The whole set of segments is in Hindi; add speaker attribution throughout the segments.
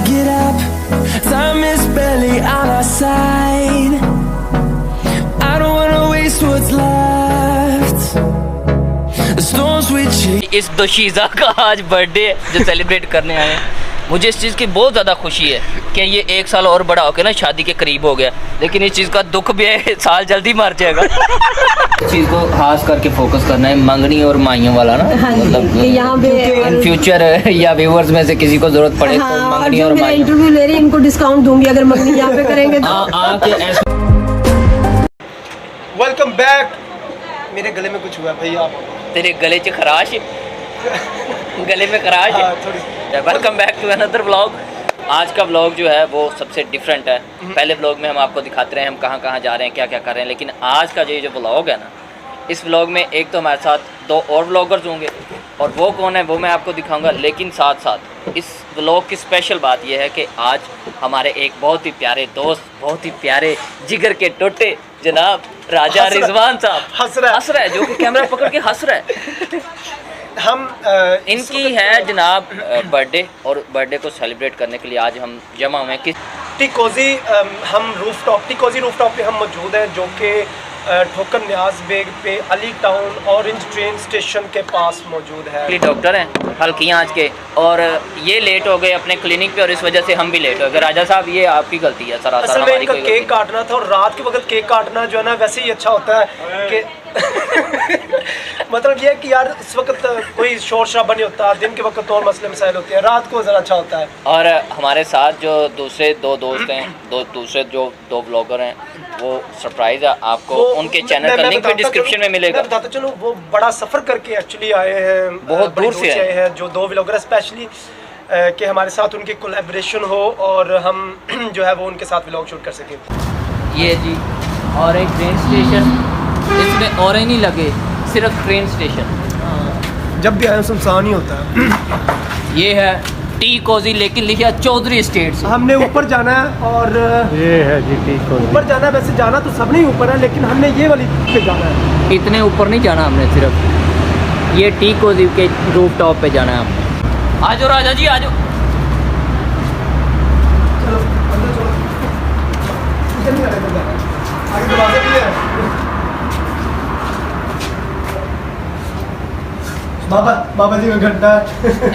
Speaker 1: get up, time is barely on our side. I don't wanna waste what's left. The storms we chase.
Speaker 2: इस दोशीज़ा का आज बर्थडे है जो सेलिब्रेट करने आए हैं। मुझे इस चीज़ की बहुत ज़्यादा खुशी है कि ये 1 साल और बड़ा होकर ना शादी के करीब हो गया, लेकिन इस चीज़ का दुख भी है, साल जल्दी मर जाएगा। इस चीज़ को खास करके फोकस करना है, मंगनी और माइयों वाला ना, मतलब
Speaker 3: यहाँ पे
Speaker 2: इन फ्यूचर या व्यूअर्स में से किसी को जरूरत पड़े तो मंगनी और माइयों।
Speaker 3: इंटरव्यू ले रही है, इनको डिस्काउंट दूंगी अगर मंगनी यहाँ पे करेंगे तो।
Speaker 4: Welcome back. मेरे गले में कुछ हुआ भाई, आप
Speaker 2: तेरे गले च खराश, गले में खराश है। Welcome back to another vlog. आज का व्लॉग जो है वो सबसे डिफरेंट है। पहले व्लॉग में हम आपको दिखाते रहे हम कहाँ कहाँ जा रहे हैं, क्या क्या कर रहे हैं, लेकिन आज का जो व्लॉग है ना, इस व्लॉग में एक तो हमारे साथ 2 और व्लॉगर्स होंगे और वो कौन है वो मैं आपको दिखाऊंगा, लेकिन साथ साथ इस व्लॉग की स्पेशल बात यह है कि आज हमारे एक बहुत ही प्यारे दोस्त, बहुत ही प्यारे जिगर के टोटे जनाब राजा रिजवान साहब हंस रहा है, जो कि कैमरा पकड़ के हंस रहा है।
Speaker 4: हम
Speaker 2: इनकी है जनाब बर्थडे, और बर्थडे को सेलिब्रेट करने के लिए आज हम जमा हुए हैं कि
Speaker 4: टिकोजी हम टिकोजी रूफटॉप पे हम मौजूद हैं, जो कि ठोकर न्याज बेग पे Ali town orange train station के पास मौजूद है।
Speaker 2: डॉक्टर हैं हल्की आँच के, और ये लेट हो गए अपने क्लिनिक पे और इस वजह से हम भी लेट हो गए। राजा साहब ये आपकी गलती है सरासर।
Speaker 4: असल में इनका केक काटना था, और रात के वक्त केक काटना जो है ना वैसे ही अच्छा होता है कि मतलब ये कि यार इस वक्त कोई शोर शराबा नहीं होता, दिन के वक्त और मसले मसाइल होते हैं, रात को ज़रा अच्छा होता है।
Speaker 2: और हमारे साथ जो दूसरे 2 दोस्त हैं, दूसरे जो 2 ब्लॉगर हैं, वो सरप्राइज है आपको उनके चैनल का लिंक भी डिस्क्रिप्शन में मिलेगा।
Speaker 4: बताता चलो, वो बड़ा सफ़र करके एक्चुअली आए हैं,
Speaker 2: बहुत दूर से आए हैं,
Speaker 4: जो 2 ब्लॉगर स्पेशली कि हमारे साथ उनकी कोलैबोरेशन हो और हम जो है वो उनके साथ व्लॉग शूट कर सकें।
Speaker 2: ये जी और एक ट्रेन स्टेशन, इसमें और ही नहीं लगे, सिर्फ ट्रेन स्टेशन।
Speaker 4: जब भी आए सुनसान ही होता है।
Speaker 2: ये है टी कोजी, लेकिन लिखा चौधरी स्टेट्स।
Speaker 4: हमने ऊपर जाना है और
Speaker 5: ये है जी टी कोजी।
Speaker 4: ऊपर जाना है, वैसे जाना तो सबने ही ऊपर है, लेकिन हमने ये वाली पे जाना है।
Speaker 2: इतने ऊपर नहीं जाना हमने, सिर्फ ये टी कोजी के रूफ टॉप पे जाना है हमने। आ जाओ राजा जी, आ जाओ।
Speaker 4: चलो अंदर चलो, इधर नहीं आगे दरवाजे भी है। बाबा जी का घंटा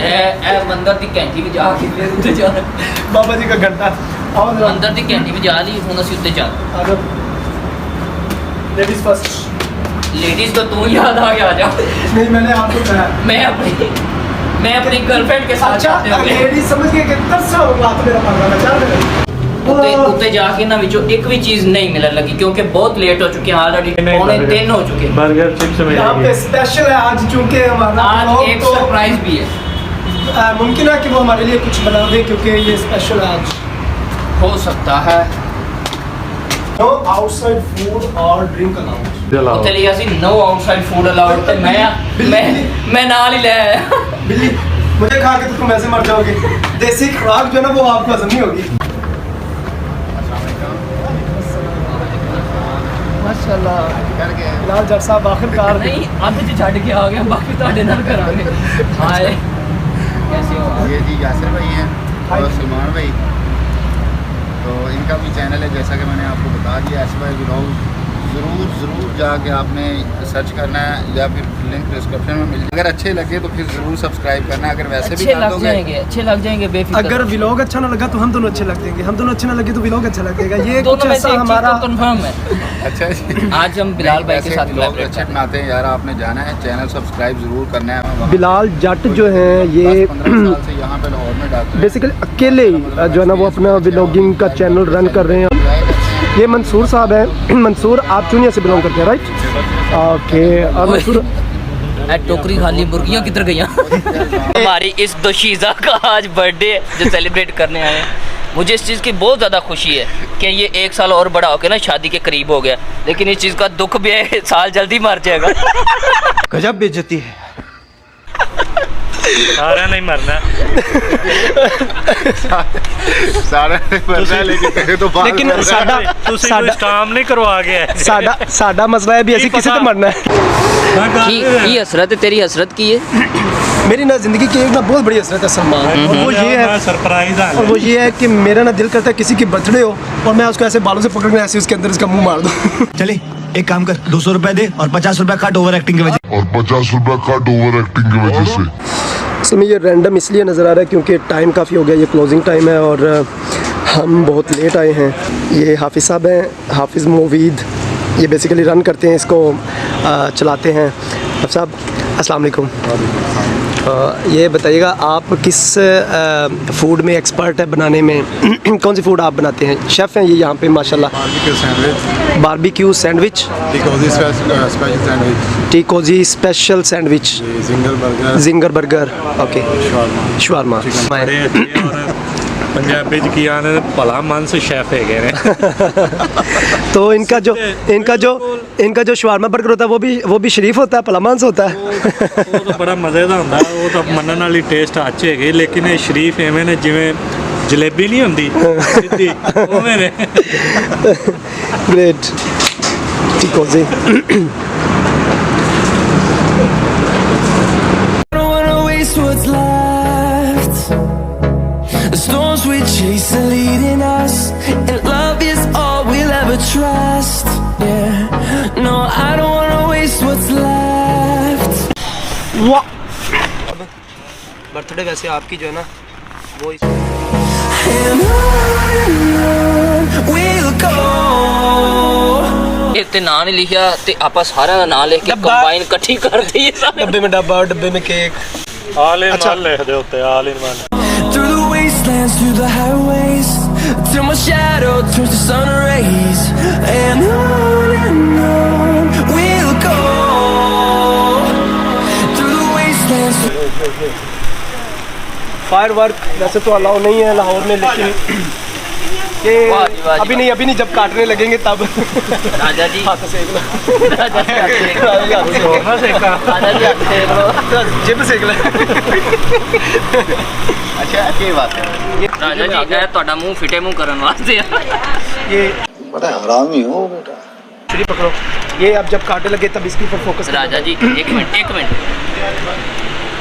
Speaker 2: ए मंदिर दी कैंटी भी जा के फिर उत्ते जाना।
Speaker 4: बाबा जी का घंटा
Speaker 2: अंदर दी कैंटी भी जा ली, हुन ਅਸੀਂ ਉੱਤੇ ਚੱਲ।
Speaker 4: Ladies first.
Speaker 2: लेडीज तो तू याद आ गया, आ जा।
Speaker 4: नहीं, मैंने आपको कहा
Speaker 2: मैं अपनी गर्लफ्रेंड के साथ जाते हुए
Speaker 4: लेडीज समझ गए कि तरसा होगा तो मेरा पागल है चल।
Speaker 2: उत्ते जाके ना विचो एक भी चीज नहीं मिलने लगी, क्योंकि बहुत लेट हो चुके हैं, ऑलरेडी 2:45 हो चुके हैं।
Speaker 5: बर्गर चिप्स में
Speaker 4: यहाँ पे स्पेशल है आज, चूंकि हमारा
Speaker 2: आज एक सरप्राइज भी है।
Speaker 4: मुमकिन है कि वो हमारे लिए कुछ बना दे, क्योंकि ये स्पेशल है आज।
Speaker 2: हो सकता है।
Speaker 4: नो आउटसाइड फूड और ड्रिंक अलाउड।
Speaker 2: उत्ते लिया सी नो आउटसाइड फूड अलाउड, ते मैं नाल ही ले आया।
Speaker 4: बिल्ली मुझे खा के तो तुम ऐसे मर जाओगे। देसी खुराक जो है ना वो आपको हजम नहीं होगी। माशाल्लाह बिलाल जट साहब आखिरकार
Speaker 2: नहीं अध च छड़ के आ गया, बाकी ਤੁਹਾਡੇ ਨਾਲ ਕਰਾਂਗੇ। हाय कैसे हो?
Speaker 6: ये जी यासिर भाई हैं और सलमान भाई, तो इनका भी चैनल है, जैसा कि मैंने आपको बता दिया, एसवाई व्लॉग। ज़रूर जाके आपने सर्च करना है, या फिर लिंक डिस्क्रिप्शन में मिल जाए। अगर अच्छे लगे तो फिर ज़रूर सब्सक्राइब करना है। अगर वैसे भी
Speaker 2: अच्छे लग जाएंगे बेफिक्र।
Speaker 4: अगर व्लॉग अच्छा ना लगा तो हम दोनों अच्छे लग जाएंगे, हम दोनों अच्छे ना लगे तो व्लॉग अच्छा लगेगा। ये कुछ ऐसा हमारा
Speaker 2: कंफर्म है।
Speaker 6: अच्छा जी,
Speaker 2: आज हम बिलाल भाई के साथ
Speaker 6: व्लॉग अच्छे बनाते हैं यार, आपने जाना है, चैनल सब्सक्राइब ज़रूर करना है।
Speaker 4: बिलाल जट जो है ये
Speaker 6: 15 साल से यहाँ पे लाहौर में डालते हैं,
Speaker 4: बेसिकली अकेले जो है ना वो अपना व्लॉगिंग का चैनल रन कर रहे हैं। ये मंसूर साहब हैं। मंसूर आप चुनिया से बिलोंग करते हैं, राइट? ओके। और मंसूर
Speaker 2: टोकरी खाली, मुर्गियाँ किधर गई? हमारी इस दोशीज़ा का आज बर्थडे है जो सेलिब्रेट करने आए हैं। मुझे इस चीज़ की बहुत ज़्यादा खुशी है कि ये 1 साल और बड़ा होकर ना शादी के करीब हो गया, लेकिन इस चीज़ का दुख भी है, साल जल्दी मर जाएगा।
Speaker 4: गजब बेइज्जती है।
Speaker 5: सारा नहीं मरना
Speaker 6: सारा नहीं मरना, लेकिन
Speaker 4: साडा
Speaker 5: काम नहीं करवा गया।
Speaker 4: साडा मसला है भी, ऐसी किसी से मरना है।
Speaker 2: की हसरत है, तेरी हसरत की है।
Speaker 4: मेरी ना ज़िंदगी की एक ना बहुत बड़ी हसरत है सलमान, और वो ये है
Speaker 5: सरप्राइज
Speaker 4: और वो ये है कि मेरा ना दिल करता है किसी की बर्थडे हो और मैं उसको ऐसे बालों से पकड़ के ऐसे उसके अंदर इसका मुंह मार दूँ।
Speaker 7: चले एक काम कर, 200 रुपए दे और 50 रुपए काट ओवर एक्टिंग की वजह से।
Speaker 4: समय ये रैंडम इसलिए नज़र आ रहा है क्योंकि टाइम काफ़ी हो गया, ये क्लोजिंग टाइम है और हम बहुत लेट आए हैं। ये हाफिज़ साहब हैं, हाफिज़ मोवीद, ये बेसिकली रन करते हैं इसको, चलाते हैं। हाफिज़ साहब अस्सलाम वालेकुम। ये बताइएगा आप किस फूड में एक्सपर्ट है बनाने में? कौन सी फूड आप बनाते हैं? शेफ़ हैं ये यहाँ पे माशाल्लाह। बारबेक्यू सैंडविच, टीकोजी special sandwich, zinger burger, okay, शवारमा।
Speaker 5: पंजाबी च की आने भला मानस शेफ है
Speaker 4: तो इनका जो शवारमा बर्गर होता है वो भी शरीफ होता है, भला मानस होता है।
Speaker 5: वो तो बड़ा मज़े का होंदा, वो तो मनन वाली टेस्ट अच्छे है, लेकिन ये शरीफ एवें ने जिवें जलेबी नहीं होंदी सीधी उवें ने।
Speaker 4: Great टीकोजी।
Speaker 1: I don't wanna waste what's left. The storms we chase are leading us, and love is all we'll ever trust. Yeah, no, I don't wanna waste what's left.
Speaker 4: Birthday वैसे आपकी जो है ना वो
Speaker 1: And on we'll go.
Speaker 2: ਇਹ ਤੇ ਨਾਂ ਨਹੀਂ ਲਿਖਿਆ ਤੇ ਆਪਾਂ ਸਾਰਿਆਂ ਦਾ ਨਾਂ ਲਿਖ ਕੇ ਕੰਬਾਈਨ ਇਕੱਠੀ ਕਰ ਦਈਏ ਸਾਰੇ।
Speaker 4: डब्बे में डब्बा और डब्बे में केक।
Speaker 5: ਆਲ ਇਨ ਵਨ ਲਿਖ ਦੇ ਉੱਤੇ, all in one.
Speaker 1: Through the wastelands, through the highways, till my shadow turns to sun rays. And on we'll go. Through the wastelands.
Speaker 4: Fire work वैसे तो अलाउ नहीं है लाहौर में, लेकिन ये
Speaker 2: वाह जी, वाह जी,
Speaker 4: अभी नहीं, अभी नहीं, जब काटने लगेंगे तब।
Speaker 2: राजा जी
Speaker 4: हाथ सेक लो,
Speaker 2: राजा जी हाथ सेक लो।
Speaker 5: सोना सेका
Speaker 2: राजा जी हाथ सेक लो।
Speaker 4: जिब सेक ले।
Speaker 6: अच्छा ਕੀ ਬਾਤ ਹੈ।
Speaker 2: ਰਾਜਾ ਜੀ ਇਹ ਤੁਹਾਡਾ ਮੂੰਹ ਫਿੱਟੇ ਮੂੰਹ ਕਰਨ ਵਾਸਤੇ ਆ।
Speaker 4: ये
Speaker 6: बड़ा हरामी हो बेटा।
Speaker 4: छुरी पकड़ो, ये अब जब काटने लगे तब इसके ऊपर फोकस करो।
Speaker 2: ਰਾਜਾ ਜੀ ਇੱਕ ਮਿੰਟ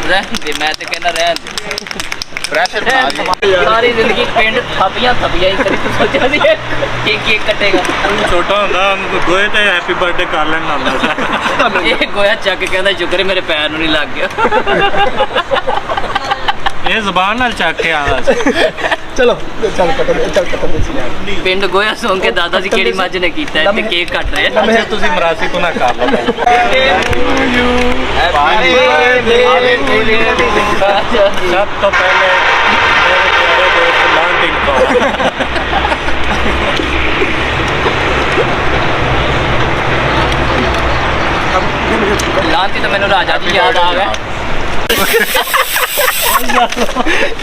Speaker 2: ਰਹਿਣ ਦੇ, ਮੈਂ ਤੇ ਕਹਿੰਦਾ ਰਹਿਣ ਦੇ।
Speaker 6: प्रेशर बना दिया।
Speaker 2: ਸਾਰੀ ਜ਼ਿੰਦਗੀ ਪਿੰਡ ਥਾਪੀਆਂ ਹੀ ਕਰੀ ਸੋਚਿਆ ਸੀ ਕੇਕ ਕੱਟੇਗਾ।
Speaker 5: ਛੋਟਾ ਹੁੰਦਾ ਉਹਨੂੰ ਗੋਏ ਤੇ ਹੈਪੀ ਬਰਥਡੇ ਕਰ ਲੈਣਾ ਹੁੰਦਾ ਸੀ।
Speaker 2: ਇਹ ਗੋਇਆ ਚੱਕ ਕੇ ਕਹਿੰਦਾ ਸ਼ੁਕਰ ਹੈ ਮੇਰੇ ਪੈਰ ਨੂੰ ਨਹੀਂ ਲੱਗ ਗਿਆ।
Speaker 5: ਇਹ ਜ਼ਬਾਨ ਨਾਲ ਚੱਕ ਕੇ ਆਉਂਦਾ ਸੀ।
Speaker 4: चलो चल कटन दे।
Speaker 2: ਪਿੰਡ ਗੋਇਆ ਸੌਂ ਕੇ ਦਾਦਾ ਜੀ ਕਿਹੜੀ ਮੱਝ ਨੇ ਕੀਤਾ ਹੈ ਤੇ ਕੇਕ ਕੱਟ ਰਹੇ ਆ।
Speaker 5: ਅੱਛਾ ਤੁਸੀਂ ਮਰਾਸੀ ਤੋਂ ਨਾ ਕਰ ਲਓ। ਸਭ ਤੋਂ ਪਹਿਲੇ ਮੇਰੇ ਪਿਆਰੇ ਦੋਸਤ ਲਾਂਟਿੰਗ ਤੋਂ
Speaker 2: ਲਾਂਤੀ ਤਾਂ ਮੈਨੂੰ ਰਾਜਾ ਜੀ ਯਾਦ ਆ ਗਏ।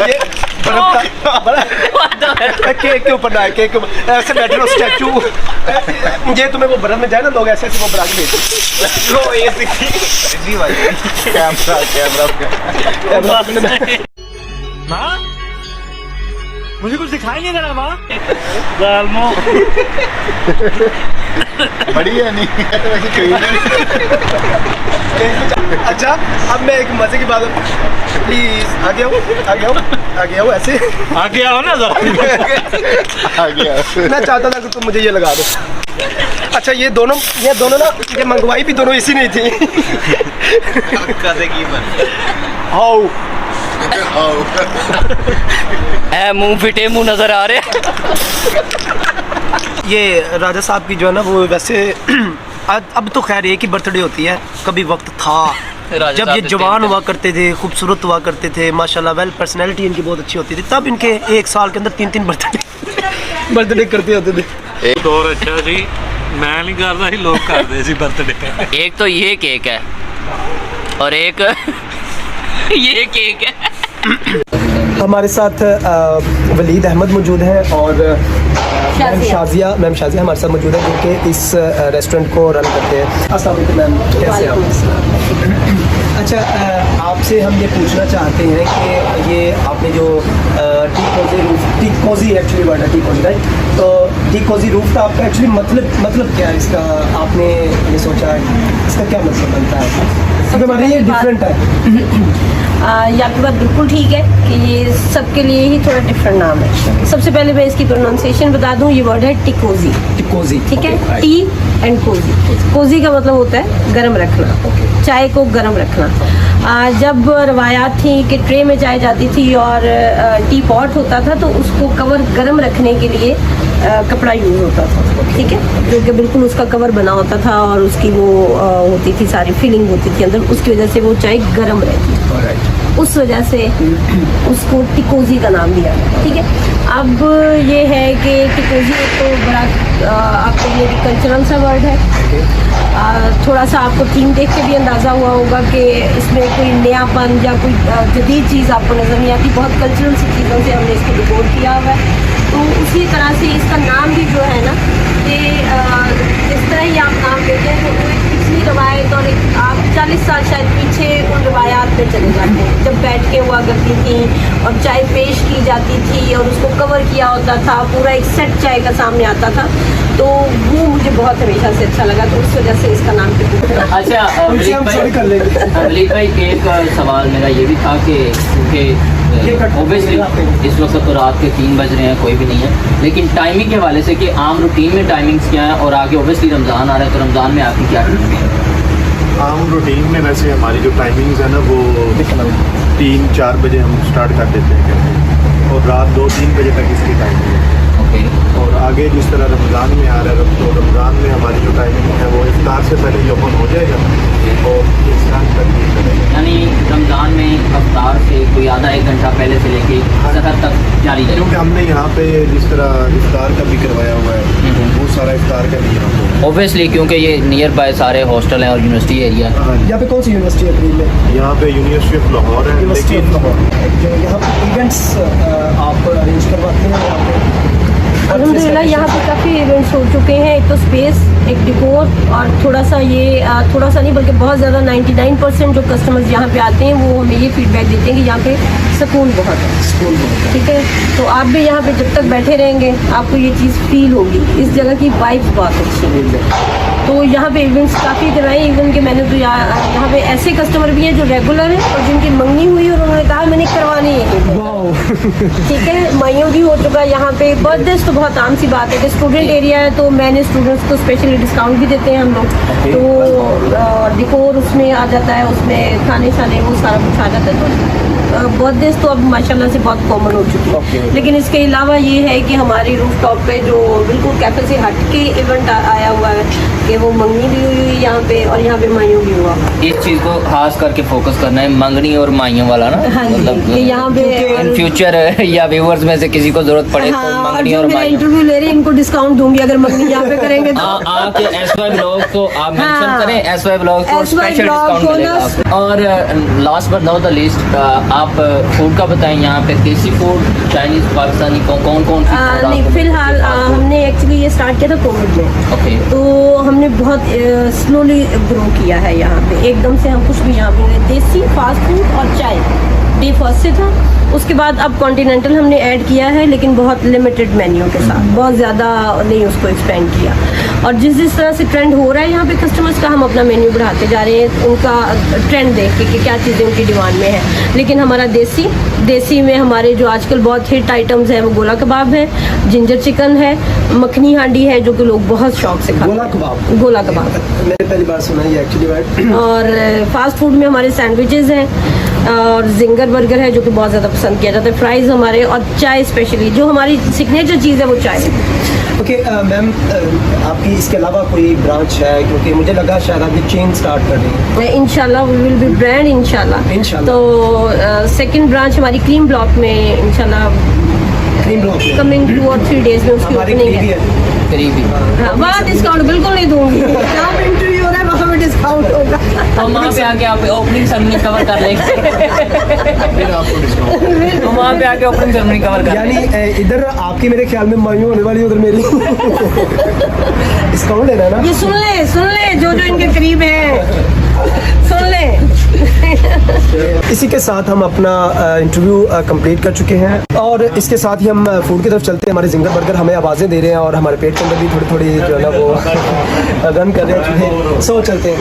Speaker 4: ये बर्फ का केक के ऊपर ना है, केक के ऊपर ऐसे बैठे रहो स्टैचू। ये तुम्हें वो बर्फ में जाए ना लोग ऐसे ऐसे वो बना के भेजते। लो ये सीधी भाई कैमरा
Speaker 5: माँ मुझे कुछ दिखाई नहीं दे रहा माँ। जालमो
Speaker 6: बड़ी है नहीं तो वैसे कोई नहीं।
Speaker 4: अच्छा अब मैं एक मजे की बात, प्लीज आगे आओ ऐसे
Speaker 5: आगे आओ ना जरा।
Speaker 6: आ गया।
Speaker 4: मैं चाहता था कि तुम मुझे ये लगा दो। अच्छा ये दोनों ना ये मंगवाई भी दोनों इसी नहीं थी। आओ
Speaker 2: ਐ ਮੂੰਹ ਫਿੱਟੇ ਮੂੰਹ ਨਜ਼ਰ ਆ ਰਿਹਾ।
Speaker 4: ये राजा साहब की जो है ना वो वैसे अब तो खैर एक ही बर्थडे होती है, कभी वक्त था
Speaker 2: राजा
Speaker 4: जब
Speaker 2: साहब
Speaker 4: ये
Speaker 2: के
Speaker 4: जवान
Speaker 2: तीन
Speaker 4: हुआ करते थे, खूबसूरत हुआ करते थे माशाल्लाह, वेल पर्सनैलिटी इनकी बहुत अच्छी होती थी, तब इनके एक साल के अंदर 3 बर्थडे करते होते थे।
Speaker 5: एक दौर अच्छा सी, मैं नहीं करता सी, लोग करते सी बर्थडे।
Speaker 2: एक तो ये केक है और एक ये केक है।
Speaker 4: हमारे साथ वलीद अहमद मौजूद हैं और मैम शाजिया हमारे साथ मौजूद है जो कि इस रेस्टोरेंट को रन करते हैं। अस्सलाम वालेकुम मैम, कैसे हैं आप? अच्छा आपसे हम ये पूछना चाहते हैं कि ये आपने जो टीकोजी एक्चुअली वर्ड है टीकोजी, राइट? तो टिकोजी रूफ था आपका एक्चुअली मतलब क्या है इसका, आपने ये सोचा है इसका क्या मतलब बनता है? क्योंकि हमारे ये डिफरेंट है।
Speaker 3: ये आपकी बात बिल्कुल ठीक है कि ये सबके लिए ही थोड़ा डिफरेंट नाम है। सबसे पहले मैं इसकी प्रोनाउंसिएशन बता दूं, ये वर्ड है टिकोजी।
Speaker 4: टिकोजी,
Speaker 3: ठीक है,
Speaker 4: okay,
Speaker 3: tea and cosy. Cosy का मतलब होता है गर्म रखना, चाय को गर्म रखना। जब रवायात थी कि ट्रे में चाय जाती थी और टी पॉट होता था तो उसको कवर गर्म रखने के लिए कपड़ा यूज़ होता था, ठीक है, जो कि बिल्कुल उसका कवर बना होता था और उसकी वो होती थी, सारी फीलिंग होती थी अंदर, उसकी वजह से वो चाय गर्म रहती है, उस वजह से उसको टिकोजी का नाम दिया, ठीक है। अब ये है कि टिकोजी एक तो बड़ा आपके लिए भी कल्चरल सा वर्ड है। थोड़ा सा आपको थीम देख के भी अंदाज़ा हुआ होगा कि इसमें कोई नयापन या कोई जदीद चीज़ आपको नज़र नहीं आती, बहुत कल्चरल सी चीज़ों से हमने इसको डिकोड किया हुआ है। तो उसी तरह से इसका नाम भी जो है ना, कि जिस तरह ही आप नाम देते हैं तो एक पिछली रवायत और एक आप 40 साल शायद पीछे उन रवायात में चले जाते हैं, जब बैठ के हुआ करती थी और चाय पेश की जाती थी और उसको कवर किया होता था, पूरा एक सेट चाय का सामने आता था, तो वो मुझे बहुत हमेशा से अच्छा लगा, तो उस वजह से इसका नाम
Speaker 2: अच्छा मलिक भाई, एक सवाल मेरा ये भी था कि क्योंकि ओबियसली इस वक्त तो रात के 3 बज रहे हैं, कोई भी नहीं है, लेकिन टाइमिंग के हवाले से कि आम रूटीन में टाइमिंग्स क्या है और आगे ओबियसली रमज़ान आ रहा है, तो रमज़ान में आपकी क्या टाइमिंग है?
Speaker 8: आम रूटीन में वैसे हमारी जो टाइमिंग्स है ना वो 3-4 बजे हम स्टार्ट कर देते हैं और रात 2-3 बजे तक इसकी टाइमिंग है।
Speaker 2: ओके।
Speaker 8: और आगे जिस तरह रमज़ान में आ रहा है तो रमज़ान में हमारी जो टाइमिंग है वो इफ्तार से पहले ही ओपन हो जाएगा और इफ्तार तक ही चलेगा,
Speaker 2: यानी रमज़ान में इफ्तार से कोई आधा 1 घंटा पहले से लेके सहर तक जारी रहेगा।
Speaker 8: क्योंकि हमने यहाँ पे जिस तरह इफ्तार का भी करवाया हुआ है वो सारा इफ्तार का भी यहाँ पे
Speaker 2: ओबियसली, क्योंकि ये नियर बाय सारे हॉस्टल हैं और यूनिवर्सिटी एरिया है।
Speaker 4: यहाँ पे कौन सी यूनिवर्सिटी है करीब में?
Speaker 8: यहाँ पे यूनिवर्सिटी ऑफ लाहौर है, लेकिन
Speaker 4: जो यहाँ पे इवेंट्स आप अरेंज करवाते हैं यहाँ पे?
Speaker 3: अल्हम्दुलिल्लाह यहाँ पे काफ़ी इवेंट्स हो चुके हैं। एक तो स्पेस, एक डिकोर और थोड़ा सा ये थोड़ा सा नहीं बल्कि बहुत ज़्यादा 99% जो कस्टमर्स यहाँ पे आते हैं वो हमें ये फीडबैक देते हैं कि यहाँ पे सुकून बहुत है, ठीक है। तो आप भी यहाँ पे जब तक बैठे रहेंगे आपको ये चीज़ फील होगी, इस जगह की वाइब्स बहुत अच्छी है। तो यहाँ पे इवेंट्स काफ़ी कराए, इवन के मैंने तो यहाँ पे ऐसे कस्टमर भी हैं जो रेगुलर हैं और जिनकी मंगनी हुई और उन्होंने कहा मैंने करवानी है, ठीक है। माइयों भी हो चुका है यहाँ पे। बर्थडेज तो बहुत आम सी बात है कि स्टूडेंट एरिया है तो मैंने स्टूडेंट्स को स्पेशली डिस्काउंट भी देते हैं हम लोग, तो डिकोर उसमें आ जाता है, उसमें खाने शाने वो सारा कुछ आ जाता है। तो बर्थडेज तो अब माशाल्लाह से बहुत कॉमन हो चुकी है। लेकिन इसके अलावा ये है कि हमारी रूफटॉप पे जो बिल्कुल कैफे से हट के इवेंट आया हुआ है कि वो मंगनी भी हुई यहाँ पे और यहाँ पे माइयों भी हुआ।
Speaker 2: इस चीज़ को खास करके फोकस करना है, मंगनी और माइयों वाला ना,
Speaker 3: हाँ जी,
Speaker 2: मतलब
Speaker 3: कि यहाँ पे
Speaker 2: इन फ्यूचर या व्यूअर्स में से किसी को जरूरत पड़े
Speaker 3: हाँ,
Speaker 2: तो
Speaker 3: और
Speaker 2: मंगनी
Speaker 3: जो
Speaker 2: और
Speaker 3: मेरा
Speaker 2: माइयों।
Speaker 3: इंटरव्यू ले रहे हैं इनको डिस्काउंट दूंगी अगर मंगनी यहाँ पे करेंगे तो।
Speaker 2: आपके SY ब्लॉग को आप मेंशन
Speaker 3: हाँ,
Speaker 2: करें, SY ब्लॉग को
Speaker 3: SY
Speaker 2: स्पेशल
Speaker 3: ब्लॉग
Speaker 2: डिस्काउंट
Speaker 3: को
Speaker 2: मिलेगा
Speaker 3: ना-
Speaker 2: आपको। और last but not the least, आप फूड का बताएं, यहाँ पे देसी फूड, चाइनीज, पाकिस्तानी, कौन कौन
Speaker 3: नहीं, फिलहाल हमने एक्चुअली ये स्टार्ट किया था कोविड में,
Speaker 2: ओके,
Speaker 3: तो हमने बहुत स्लोली ग्रो किया है यहाँ पे। एकदम से हम कुछ भी यहाँ पे देसी फास्ट फूड और चाय डे फर्स्ट से था, उसके बाद अब कॉन्टिनेंटल हमने ऐड किया है, लेकिन बहुत लिमिटेड मेन्यू के साथ, बहुत ज़्यादा नहीं उसको एक्सपेंड किया। और जिस तरह से ट्रेंड हो रहा है यहाँ पे कस्टमर्स का, हम अपना मेन्यू बढ़ाते जा रहे हैं उनका ट्रेंड देख के कि क्या चीज़ें उनकी डिमांड में है। लेकिन हमारा देसी में हमारे जो आजकल बहुत हिट आइटम्स हैं वो गोला कबाब है, जिंजर चिकन है, मखनी हांडी है जो कि लोग बहुत शौक से खाते हैं। गोला कबाब
Speaker 4: मैंने पहली बार सुना है एक्चुअली।
Speaker 3: और फास्ट फूड में हमारे सैंडविचेज़ हैं और जिंगर बर्गर है जो कि बहुत ज़्यादा पसंद किया जाता है, फ्राइज़ हमारे, और चाय स्पेशली जो हमारी सिग्नेचर चीज़ है वो चाय है।
Speaker 4: ओके मैम, आपकी इसके अलावा कोई ब्रांच है? क्योंकि मुझे लगा शायद आपकी चेन स्टार्ट कर रही है।
Speaker 3: इंशाल्लाह वी विल बी ब्रांड इंशाल्लाह। तो सेकंड ब्रांच हमारी क्रीम ब्लॉक में इंशाल्लाह
Speaker 4: क्रीम ब्लॉक में
Speaker 3: कमिंग 2 और 3 डेज में उसकी
Speaker 4: हमारी
Speaker 3: ओपनिंग
Speaker 4: करीबी
Speaker 3: है।
Speaker 2: करीबी।
Speaker 3: हाँ, वहाँ डिस्काउंट बिल्कुल नहीं दूंगी, जहाँ पे इंटरव्यू हो रहा है वहाँ पे डिस्काउंट होगा।
Speaker 2: हम वहाँ पे आके आप ओपनिंग सेरेमनी कवर कर लेंगे,
Speaker 8: फिर आपको डिस्काउंट।
Speaker 2: हम वहाँ पे आके ओपनिंग सेरेमनी कवर कर
Speaker 4: यानी
Speaker 2: लेंगे।
Speaker 4: इधर आपकी मेरे ख्याल में मायूं होने वाली, उधर मेरी डिस्काउंट लेना है ना।
Speaker 3: ये सुन ले जो इनके करीब है। सुन ले।
Speaker 4: इसी के साथ हम अपना इंटरव्यू कंप्लीट कर चुके हैं और इसके साथ ही हम फूड की तरफ चलते हैं। हमारे जिंगर बर्गर हमें आवाज़ें दे रहे हैं और हमारे पेट के अंदर भी थोड़ी थोड़ी जो है ना वो रन कर रहे हैं। सो चलते हैं।